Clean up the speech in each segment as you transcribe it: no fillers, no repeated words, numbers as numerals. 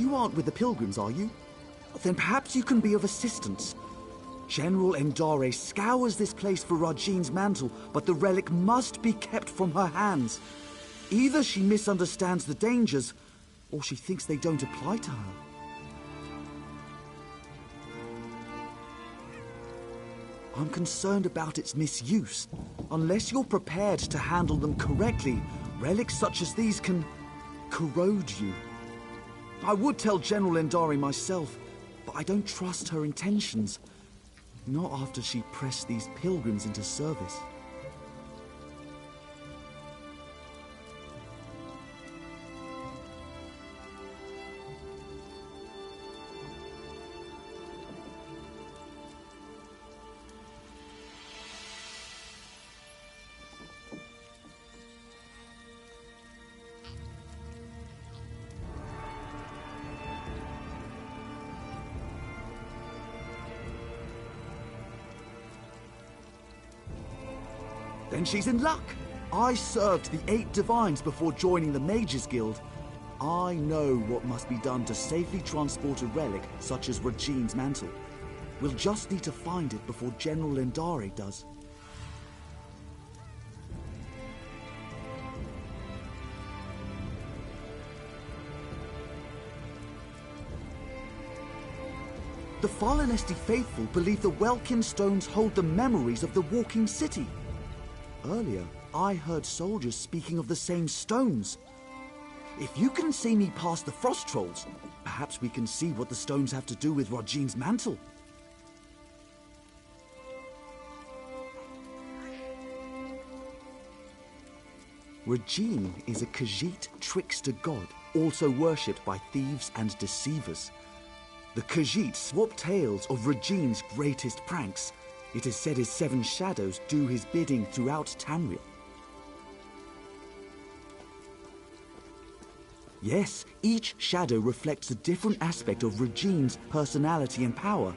You aren't with the pilgrims, are you? Then perhaps you can be of assistance. General Endare scours this place for Ruck1b's mantle, but the relic must be kept from her hands. Either she misunderstands the dangers, or she thinks they don't apply to her. I'm concerned about its misuse. Unless you're prepared to handle them correctly, relics such as these can corrode you. I would tell General Endare myself, but I don't trust her intentions. Not after she pressed these pilgrims into service. Then she's in luck. I served the 8 divines before joining the Mages Guild. I know what must be done to safely transport a relic such as Ruck1b's mantle. We'll just need to find it before General Endare does. The Farlanesti faithful believe the Welkin stones hold the memories of the walking city. Earlier, I heard soldiers speaking of the same stones. If you can see me past the frost trolls, perhaps we can see what the stones have to do with Ruck1b's mantle. Ruck1b is a Khajiit trickster god, also worshipped by thieves and deceivers. The Khajiit swap tales of Ruck1b's greatest pranks. It is said his 7 shadows do his bidding throughout Tamriel. Yes, each shadow reflects a different aspect of Ruck1b's personality and power.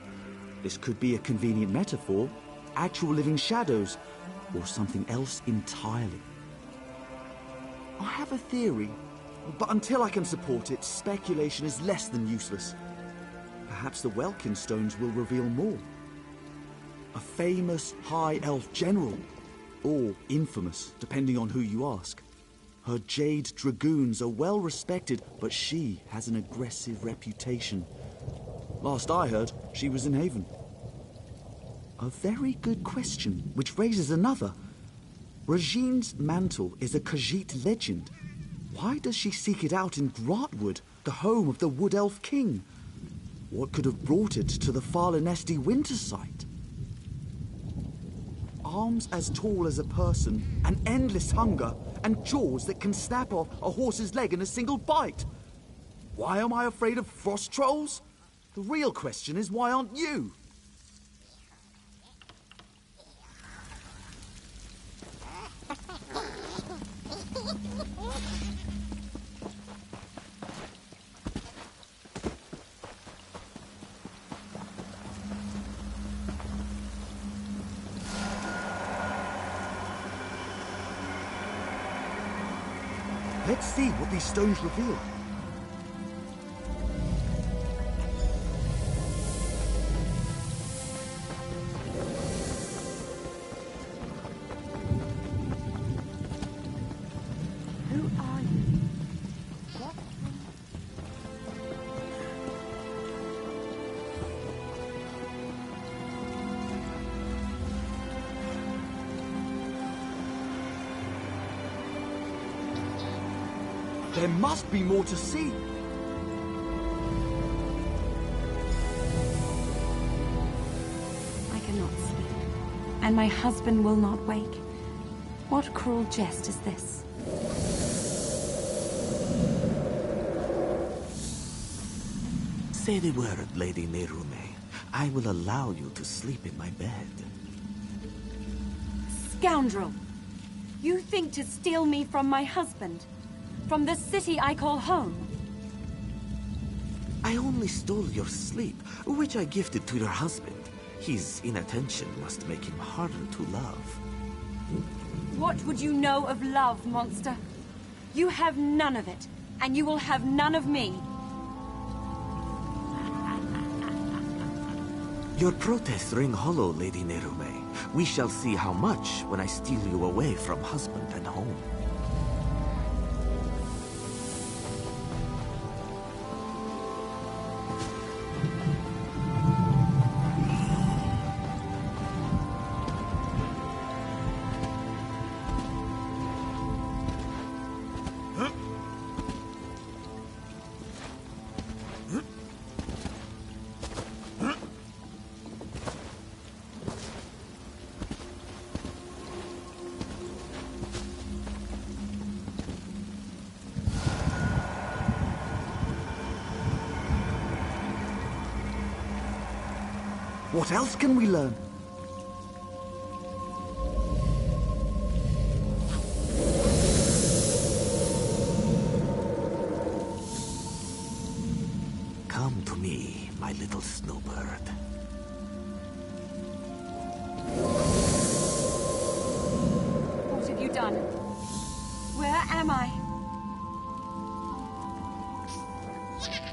This could be a convenient metaphor, actual living shadows, or something else entirely. I have a theory, but until I can support it, speculation is less than useless. Perhaps the Welkin stones will reveal more. A famous High Elf general, or infamous, depending on who you ask. Her Jade Dragoons are well respected, but she has an aggressive reputation. Last I heard, she was in Haven. A very good question, which raises another. Ruck1b's mantle is a Khajiit legend. Why does she seek it out in Grahtwood, the home of the Wood Elf King? What could have brought it to the Farlanesti winter site? Arms as tall as a person, an endless hunger, and jaws that can snap off a horse's leg in a single bite. Why am I afraid of frost trolls? The real question is, why aren't you? Let's see what these stones reveal. Who are you? What? There must be more to see. I cannot sleep, and my husband will not wake. What cruel jest is this? Say the word, Lady Nerume. I will allow you to sleep in my bed. Scoundrel! You think to steal me from my husband? From the city I call home? I only stole your sleep, which I gifted to your husband. His inattention must make him harder to love. What would you know of love, monster? You have none of it, and you will have none of me. Your protests ring hollow, Lady Nerume. We shall see how much when I steal you away from husband and home. What else can we learn? Come to me, my little snowbird. What have you done? Where am I?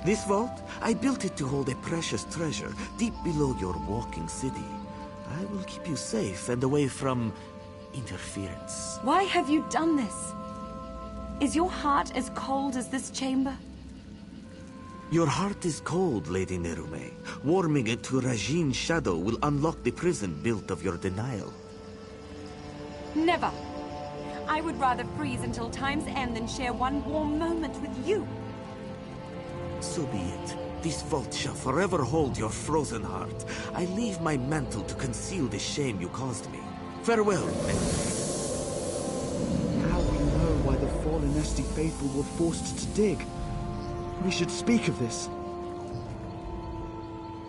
This vault, I built it to hold a precious treasure deep below your walking city. I will keep you safe and away from interference. Why have you done this? Is your heart as cold as this chamber? Your heart is cold, Lady Nerume. Warming it to Rajine's shadow will unlock the prison built of your denial. Never. I would rather freeze until time's end than share one warm moment with you. So be it. This vault shall forever hold your frozen heart. I leave my mantle to conceal the shame you caused me. Farewell, Nerume. Now we know why the fallen Esti faithful were forced to dig. We should speak of this.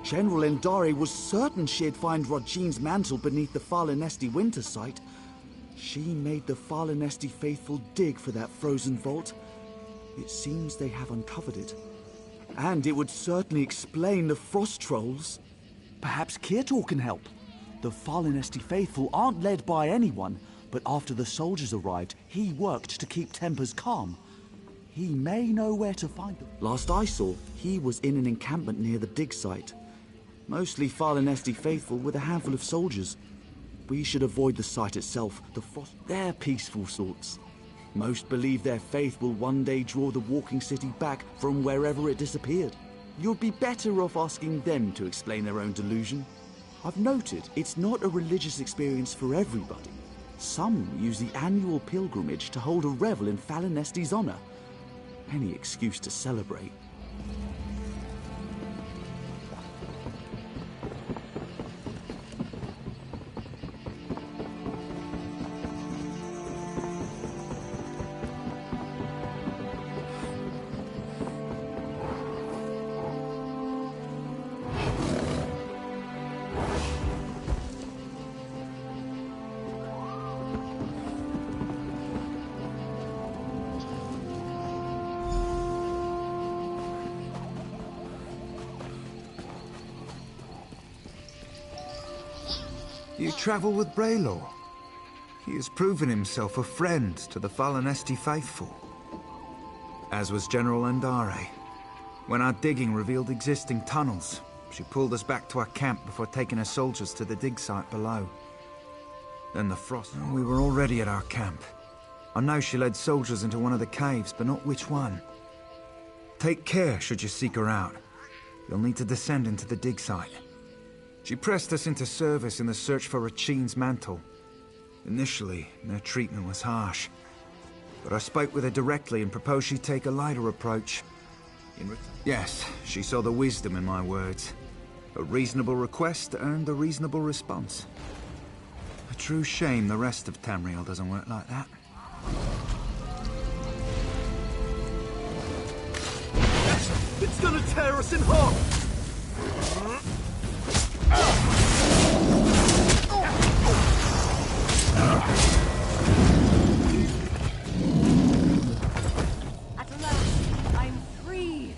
General Endari was certain she'd find Rajine's mantle beneath the fallen Esti winter site. She made the fallen Esti faithful dig for that frozen vault. It seems they have uncovered it. And it would certainly explain the frost trolls. Perhaps Kirtor can help. The fallen Esti faithful aren't led by anyone, but after the soldiers arrived, he worked to keep tempers calm. He may know where to find them. Last I saw, he was in an encampment near the dig site. Mostly fallen Esti faithful with a handful of soldiers. We should avoid the site itself. The frost, they're peaceful sorts. Most believe their faith will one day draw the walking city back from wherever it disappeared. You'd be better off asking them to explain their own delusion. I've noted it's not a religious experience for everybody. Some use the annual pilgrimage to hold a revel in Fallen Esti's honor. Any excuse to celebrate. You travel with Braylor. He has proven himself a friend to the fallen Esti faithful. As was General Endari. When our digging revealed existing tunnels, she pulled us back to our camp before taking her soldiers to the dig site below. Then the frost... We were already at our camp. I know she led soldiers into one of the caves, but not which one. Take care should you seek her out. You'll need to descend into the dig site. She pressed us into service in the search for Rajine's mantle. Initially, their treatment was harsh. But I spoke with her directly and proposed she take a lighter approach. Yes, she saw the wisdom in my words. A reasonable request earned a reasonable response. A true shame the rest of Tamriel doesn't work like that. It's gonna tear us in half! At last, I'm free.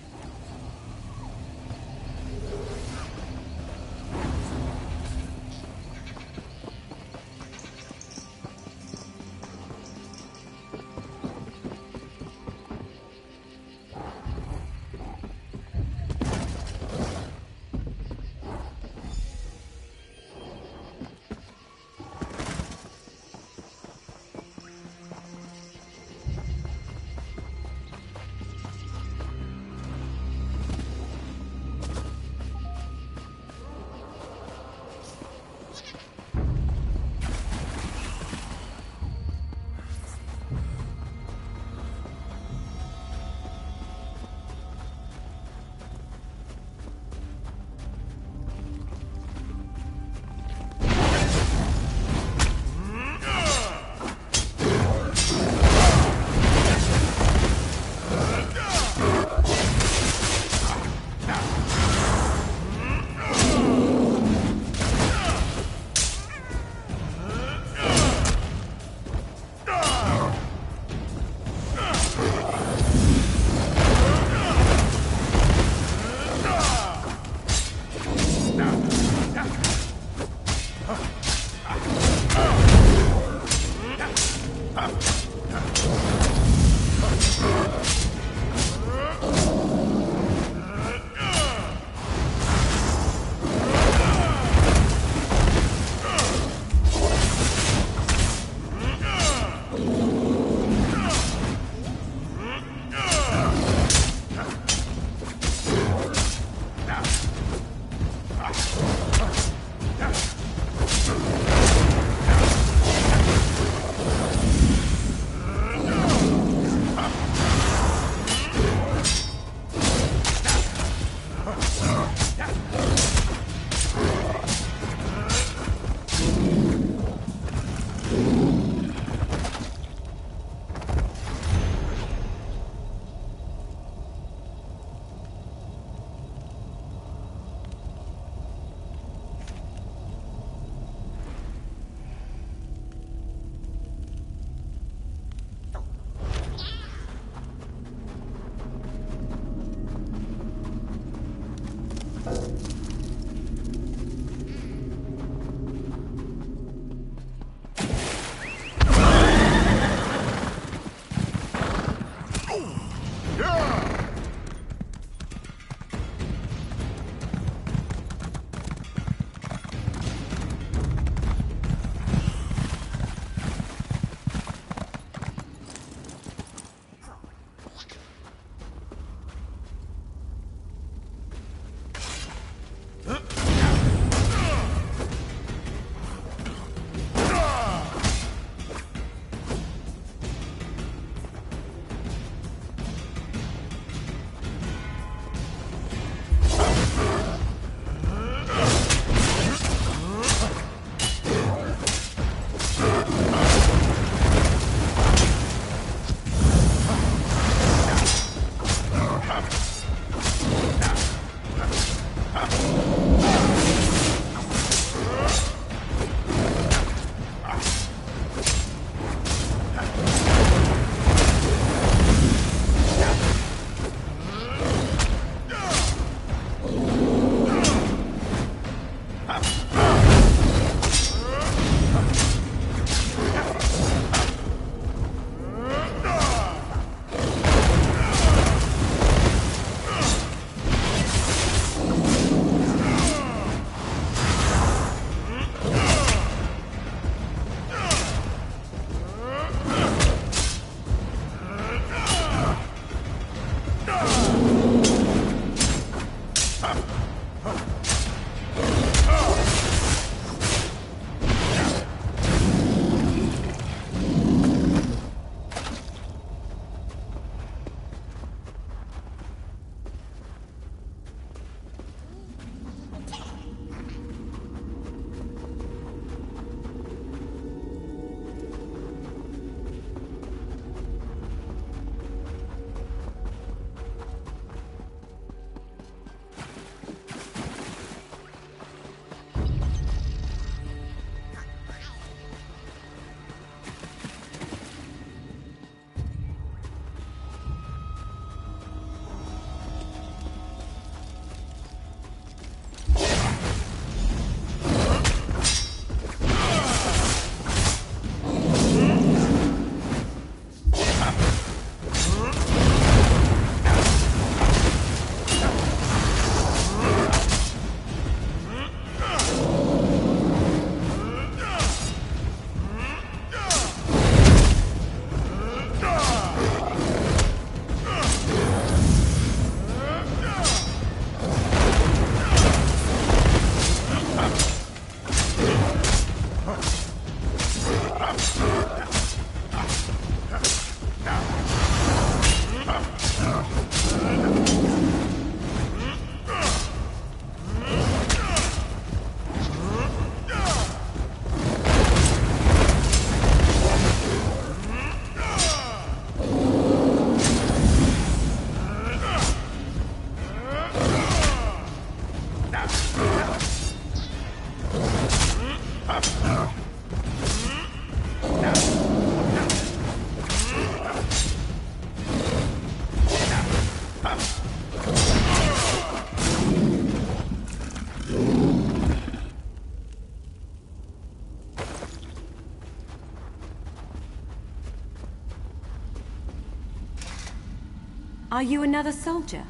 Are you another soldier?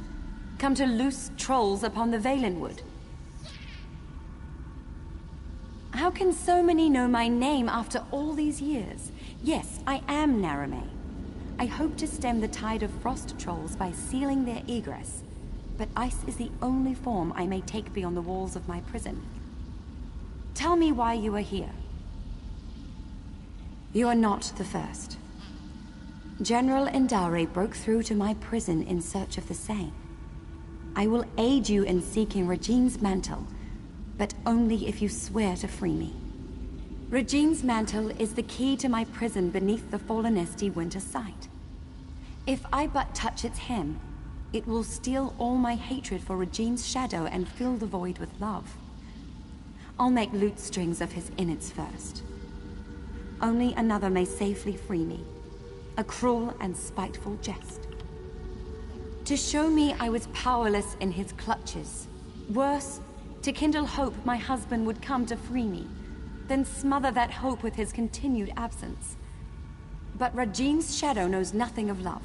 Come to loose trolls upon the Valenwood? How can so many know my name after all these years? Yes, I am Narame. I hope to stem the tide of frost trolls by sealing their egress, but ice is the only form I may take beyond the walls of my prison. Tell me why you are here. You are not the first. General Endare broke through to my prison in search of the same. I will aid you in seeking Regine's mantle, but only if you swear to free me. Regine's mantle is the key to my prison beneath the fallen Esti winter site. If I but touch its hem, it will steal all my hatred for Regine's shadow and fill the void with love. I'll make lute strings of his innards first. Only another may safely free me. A cruel and spiteful jest. To show me I was powerless in his clutches, Worse, to kindle hope my husband would come to free me, then smother that hope with his continued absence. But Rajine's shadow knows nothing of love.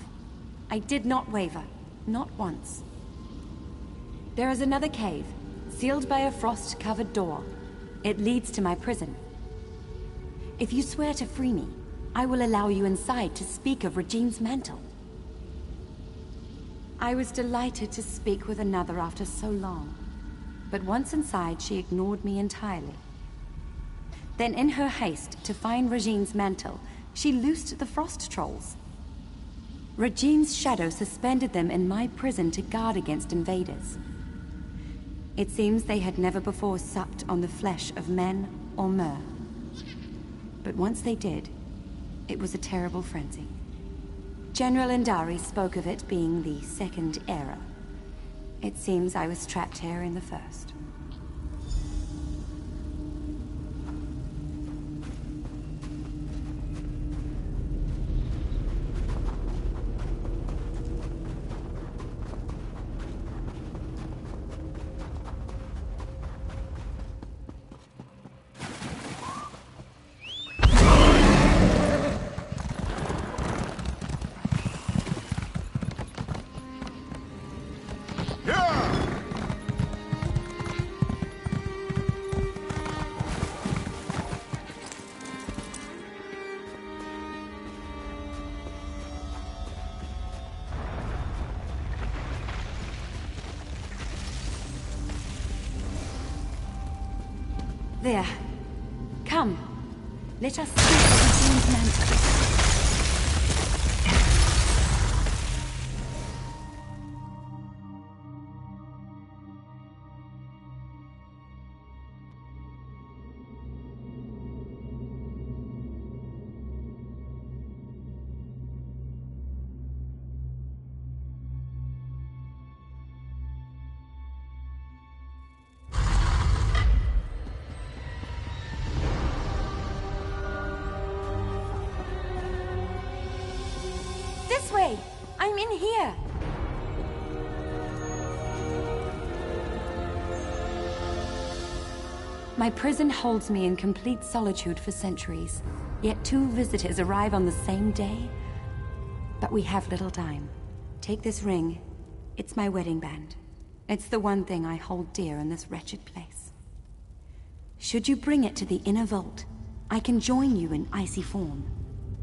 I did not waver, not once. There is another cave, sealed by a frost-covered door. It leads to my prison. If you swear to free me, I will allow you inside to speak of Rajine's mantle. I was delighted to speak with another after so long, but once inside she ignored me entirely. Then in her haste to find Rajine's mantle, she loosed the frost trolls. Rajine's shadow suspended them in my prison to guard against invaders. It seems they had never before supped on the flesh of men or mer. But once they did, it was a terrible frenzy. General Indari spoke of it being the second era. It seems I was trapped here in the first. There. Come. Let us speak of Rajine's mantle. This way! I'm in here! My prison holds me in complete solitude for centuries, yet 2 visitors arrive on the same day. But we have little time. Take this ring. It's my wedding band. It's the one thing I hold dear in this wretched place. Should you bring it to the inner vault, I can join you in icy form.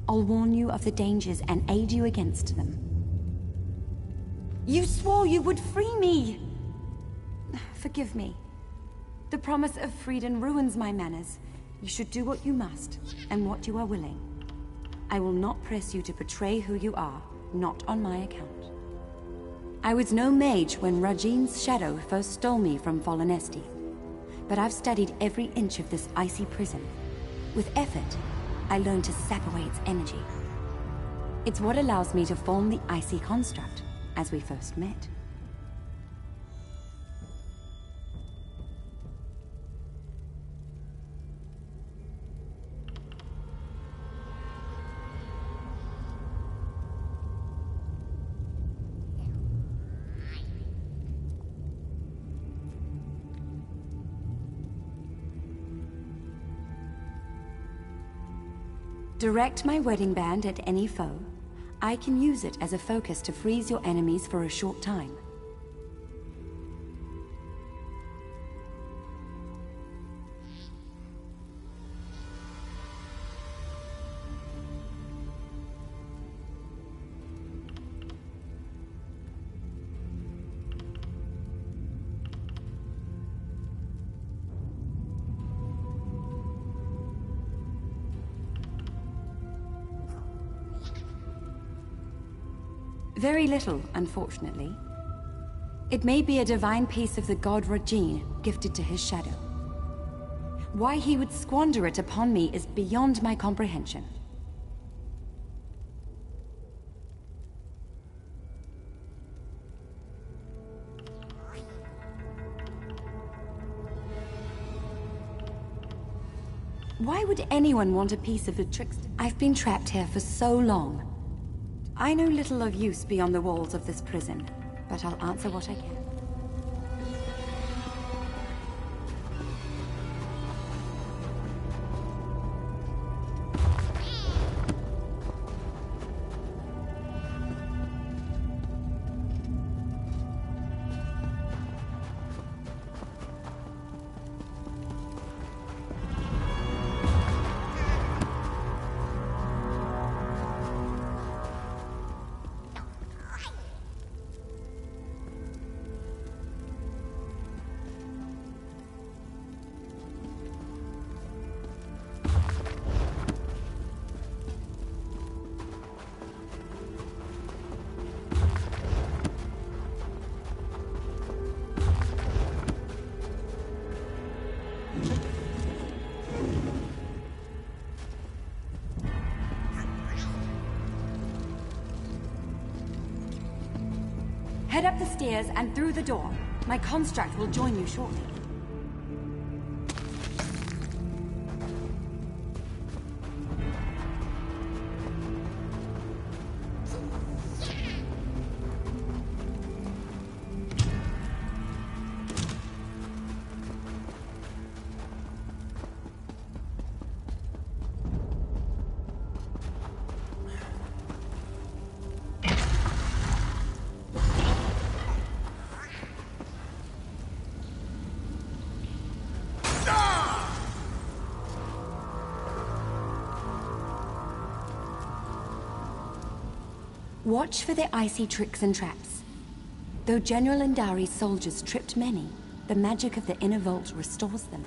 I'll warn you of the dangers and aid you against them. You swore you would free me! Forgive me. The promise of freedom ruins my manners. You should do what you must, and what you are willing. I will not press you to betray who you are, not on my account. I was no mage when Rajine's shadow first stole me from Fallen Esti, but I've studied every inch of this icy prison. With effort, I learned to sap away its energy. It's what allows me to form the icy construct, as we first met. Direct my wedding band at any foe. I can use it as a focus to freeze your enemies for a short time. Very little, unfortunately. It may be a divine piece of the god Rajine, gifted to his shadow. Why he would squander it upon me is beyond my comprehension. Why would anyone want a piece of a trickster? I've been trapped here for so long. I know little of use beyond the walls of this prison, but I'll answer what I can. Head up the stairs and through the door. My construct will join you shortly. Watch for the icy tricks and traps. Though General Indari's soldiers tripped many, the magic of the inner vault restores them.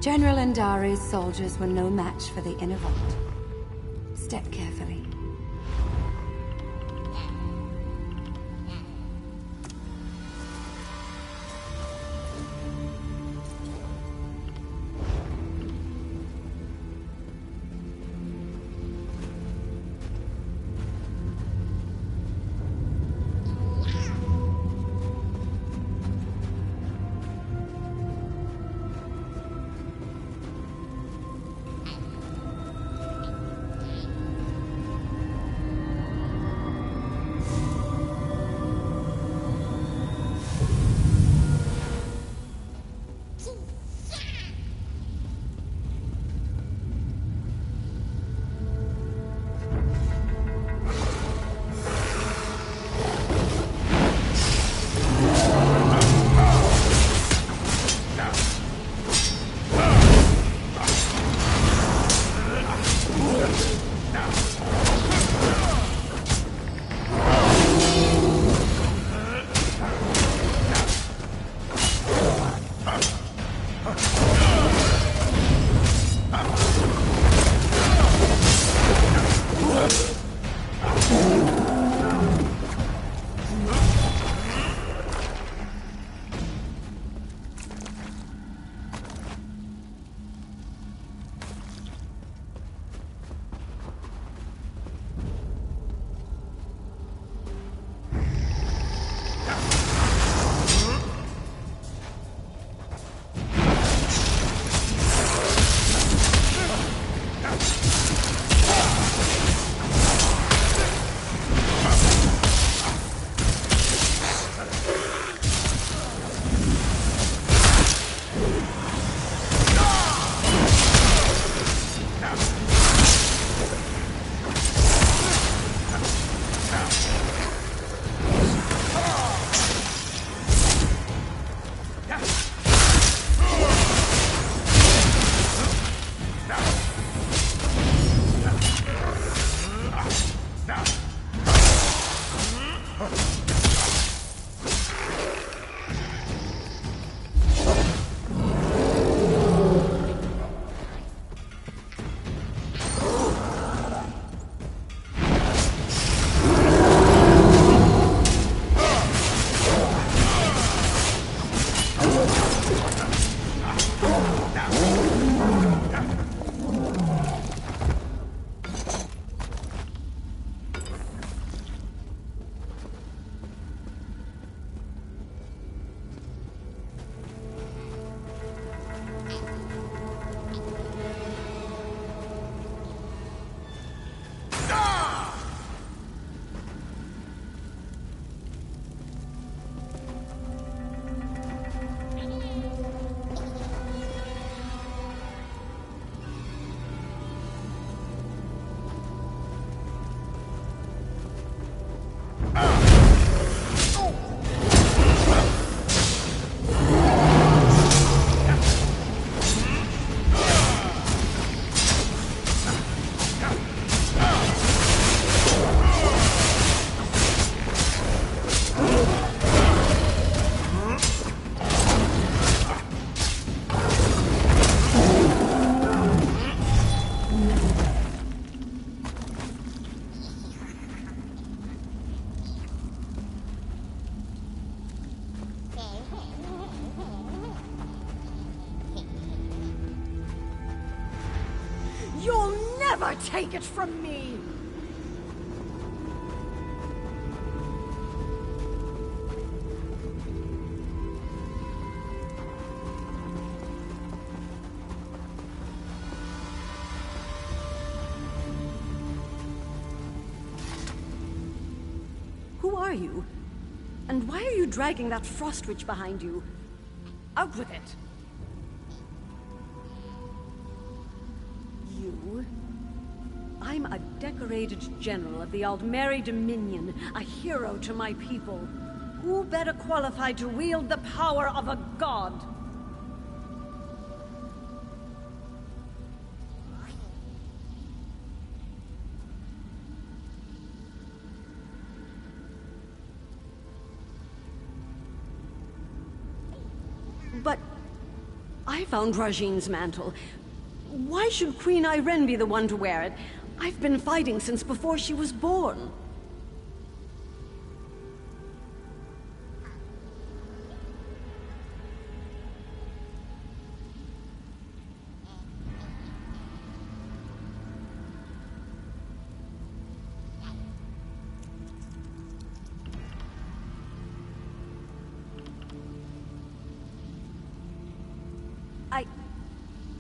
General Indari's soldiers were no match for the inner vault. Step carefully. You'll never take it from me! Who are you? And why are you dragging that frost witch behind you? Out with it! You? I'm a decorated general of the Aldmeri Dominion, a hero to my people. Who better qualified to wield the power of a god? But I found Rajin's mantle. Why should Queen Irene be the one to wear it? I've been fighting since before she was born.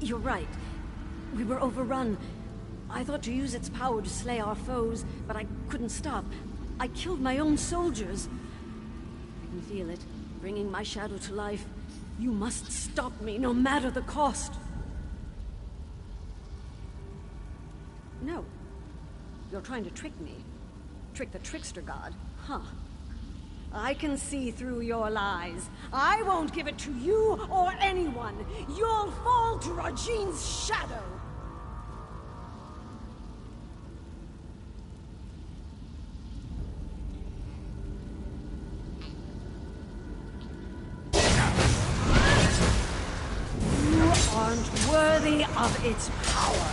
You're right. We were overrun. I thought to use its power to slay our foes, but I couldn't stop. I killed my own soldiers. I can feel it, bringing my shadow to life. You must stop me, no matter the cost. No. You're trying to trick me. Trick the trickster god, huh? I can see through your lies. I won't give it to you or anyone. You'll fall to Rajin's shadow. You aren't worthy of its power.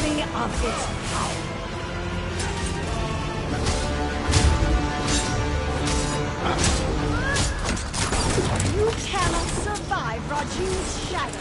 worthy of its power. You cannot survive Raji's shadow.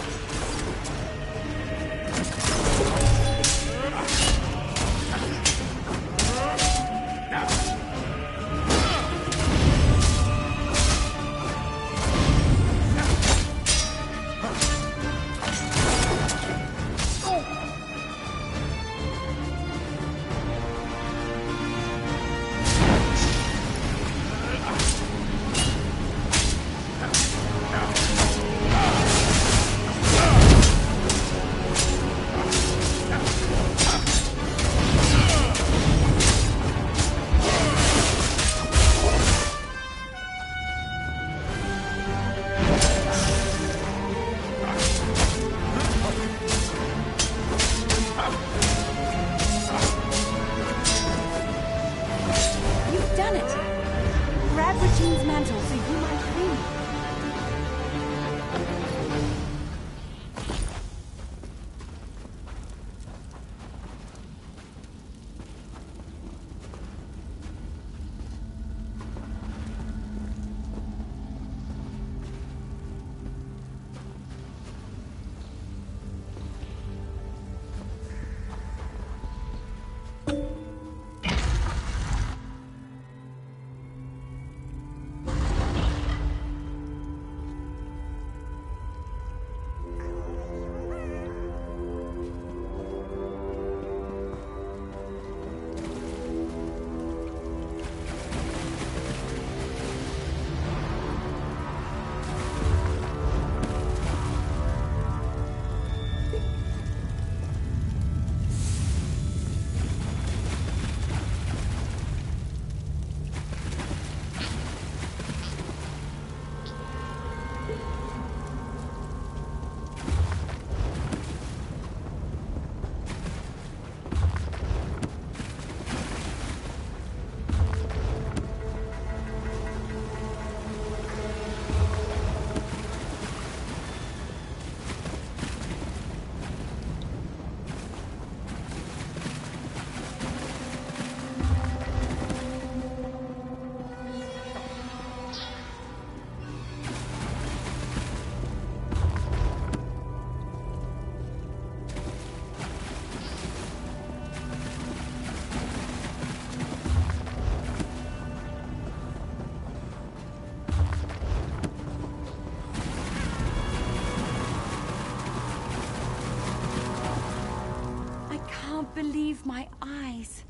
Believe my eyes.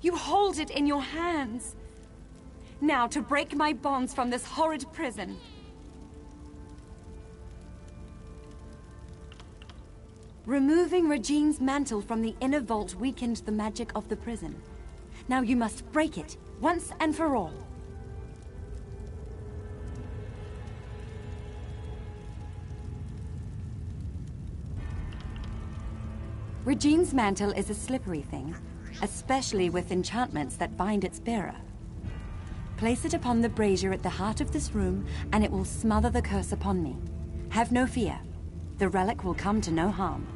You hold it in your hands. Now to break my bonds from this horrid prison. Removing Regine's mantle from the inner vault weakened the magic of the prison. Now you must break it, once and for all. Regine's mantle is a slippery thing, especially with enchantments that bind its bearer. Place it upon the brazier at the heart of this room, and it will smother the curse upon me. Have no fear. The relic will come to no harm.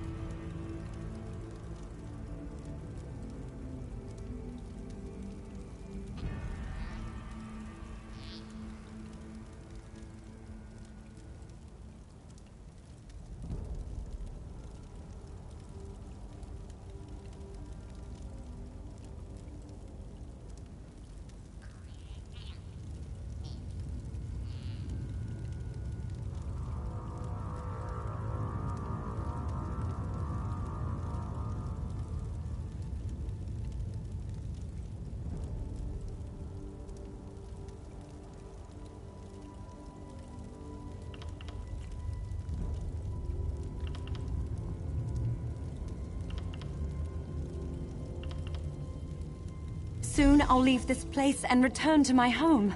Soon I'll leave this place and return to my home.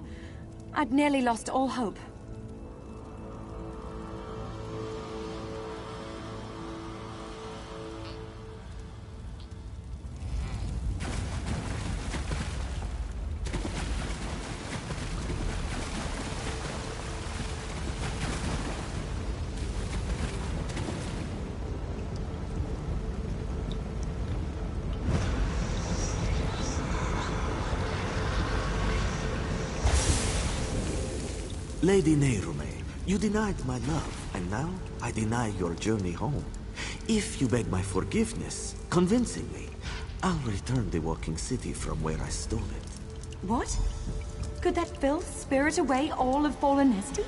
I'd nearly lost all hope. Lady Nerume, you denied my love, and now I deny your journey home. If you beg my forgiveness, convincingly, I'll return the walking city from where I stole it. What? Could that filth spirit away all of Fallen Esty?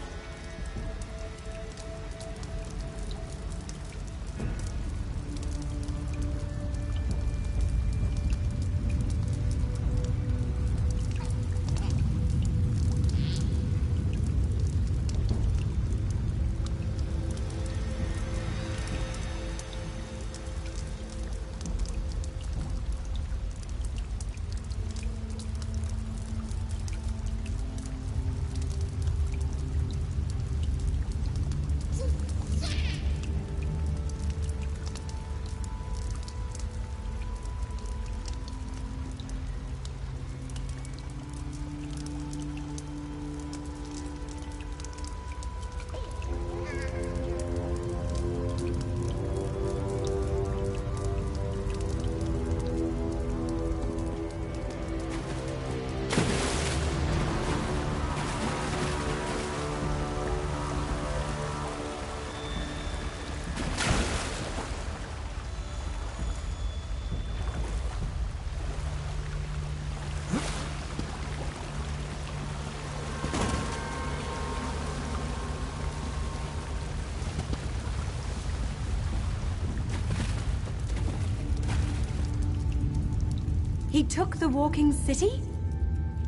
He took the walking city?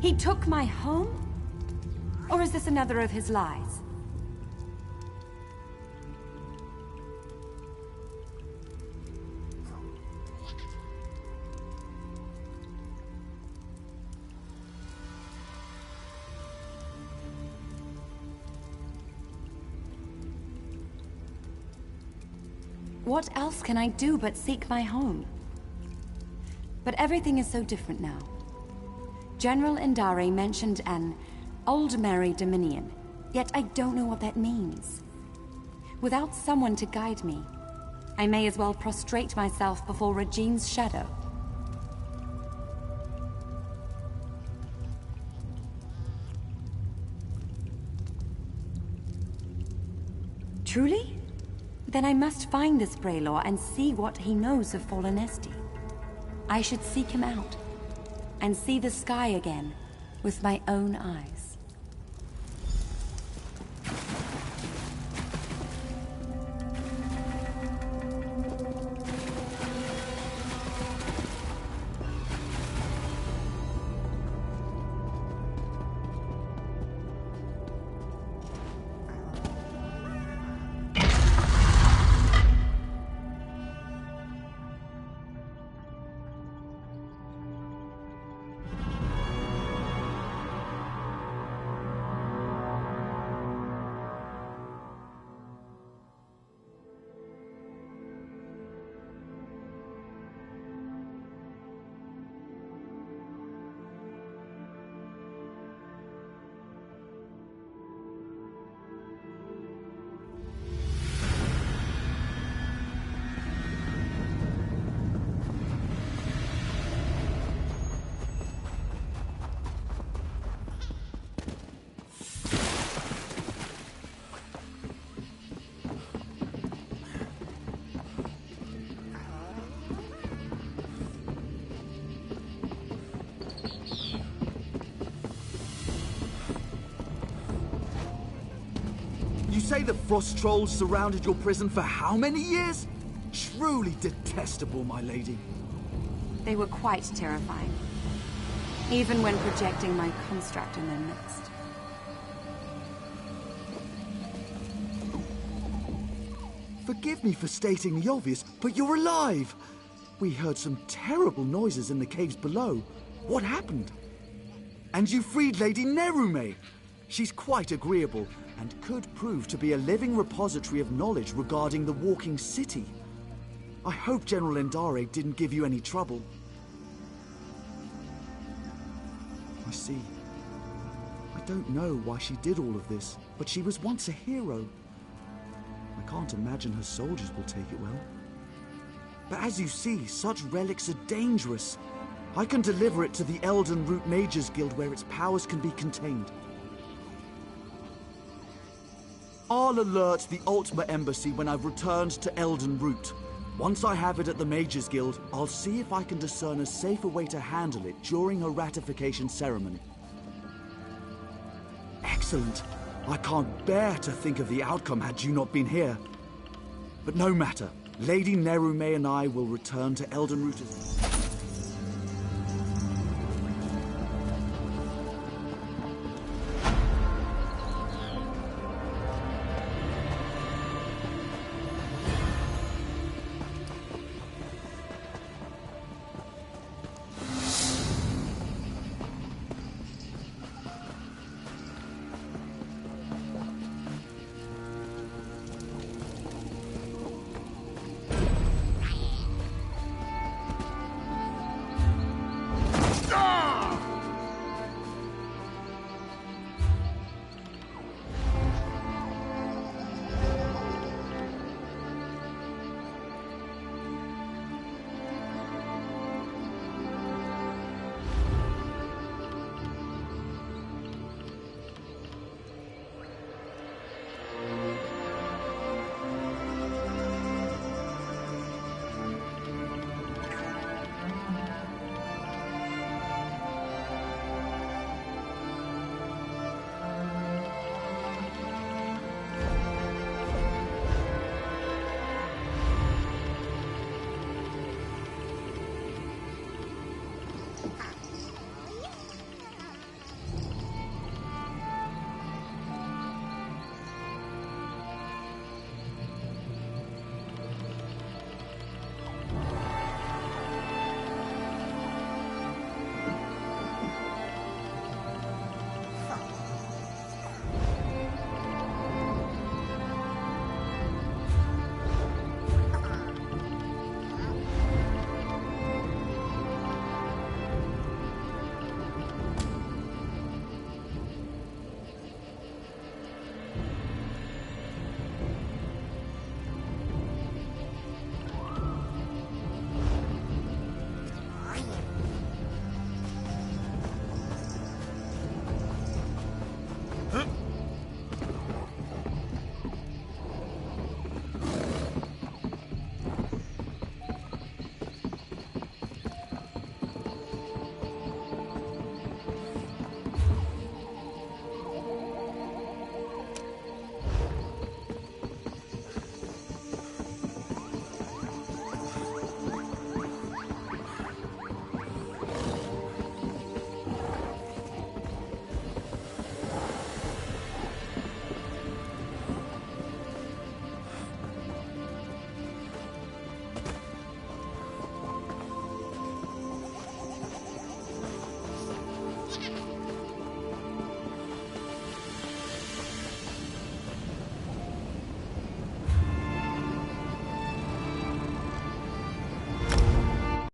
He took my home? Or is this another of his lies? What else can I do but seek my home? But everything is so different now. General Indare mentioned an Old-Mary Dominion, yet I don't know what that means. Without someone to guide me, I may as well prostrate myself before Regine's shadow. Truly? Then I must find this Braylor and see what he knows of Fallen Esty. I should seek him out, and see the sky again with my own eyes. You say the frost trolls surrounded your prison for how many years? Truly detestable, my lady. They were quite terrifying, even when projecting my construct in their midst. Forgive me for stating the obvious, but you're alive! We heard some terrible noises in the caves below. What happened? And you freed Lady Nerume! She's quite agreeable, and could prove to be a living repository of knowledge regarding the walking city. I hope General Indare didn't give you any trouble. I see. I don't know why she did all of this, but she was once a hero. I can't imagine her soldiers will take it well. But as you see, such relics are dangerous. I can deliver it to the Elden Root Mages Guild where its powers can be contained. I'll alert the Ultima Embassy when I've returned to Elden Root. Once I have it at the Mages Guild, I'll see if I can discern a safer way to handle it during a ratification ceremony. Excellent. I can't bear to think of the outcome had you not been here. But no matter. Lady Nerume and I will return to Elden Root as...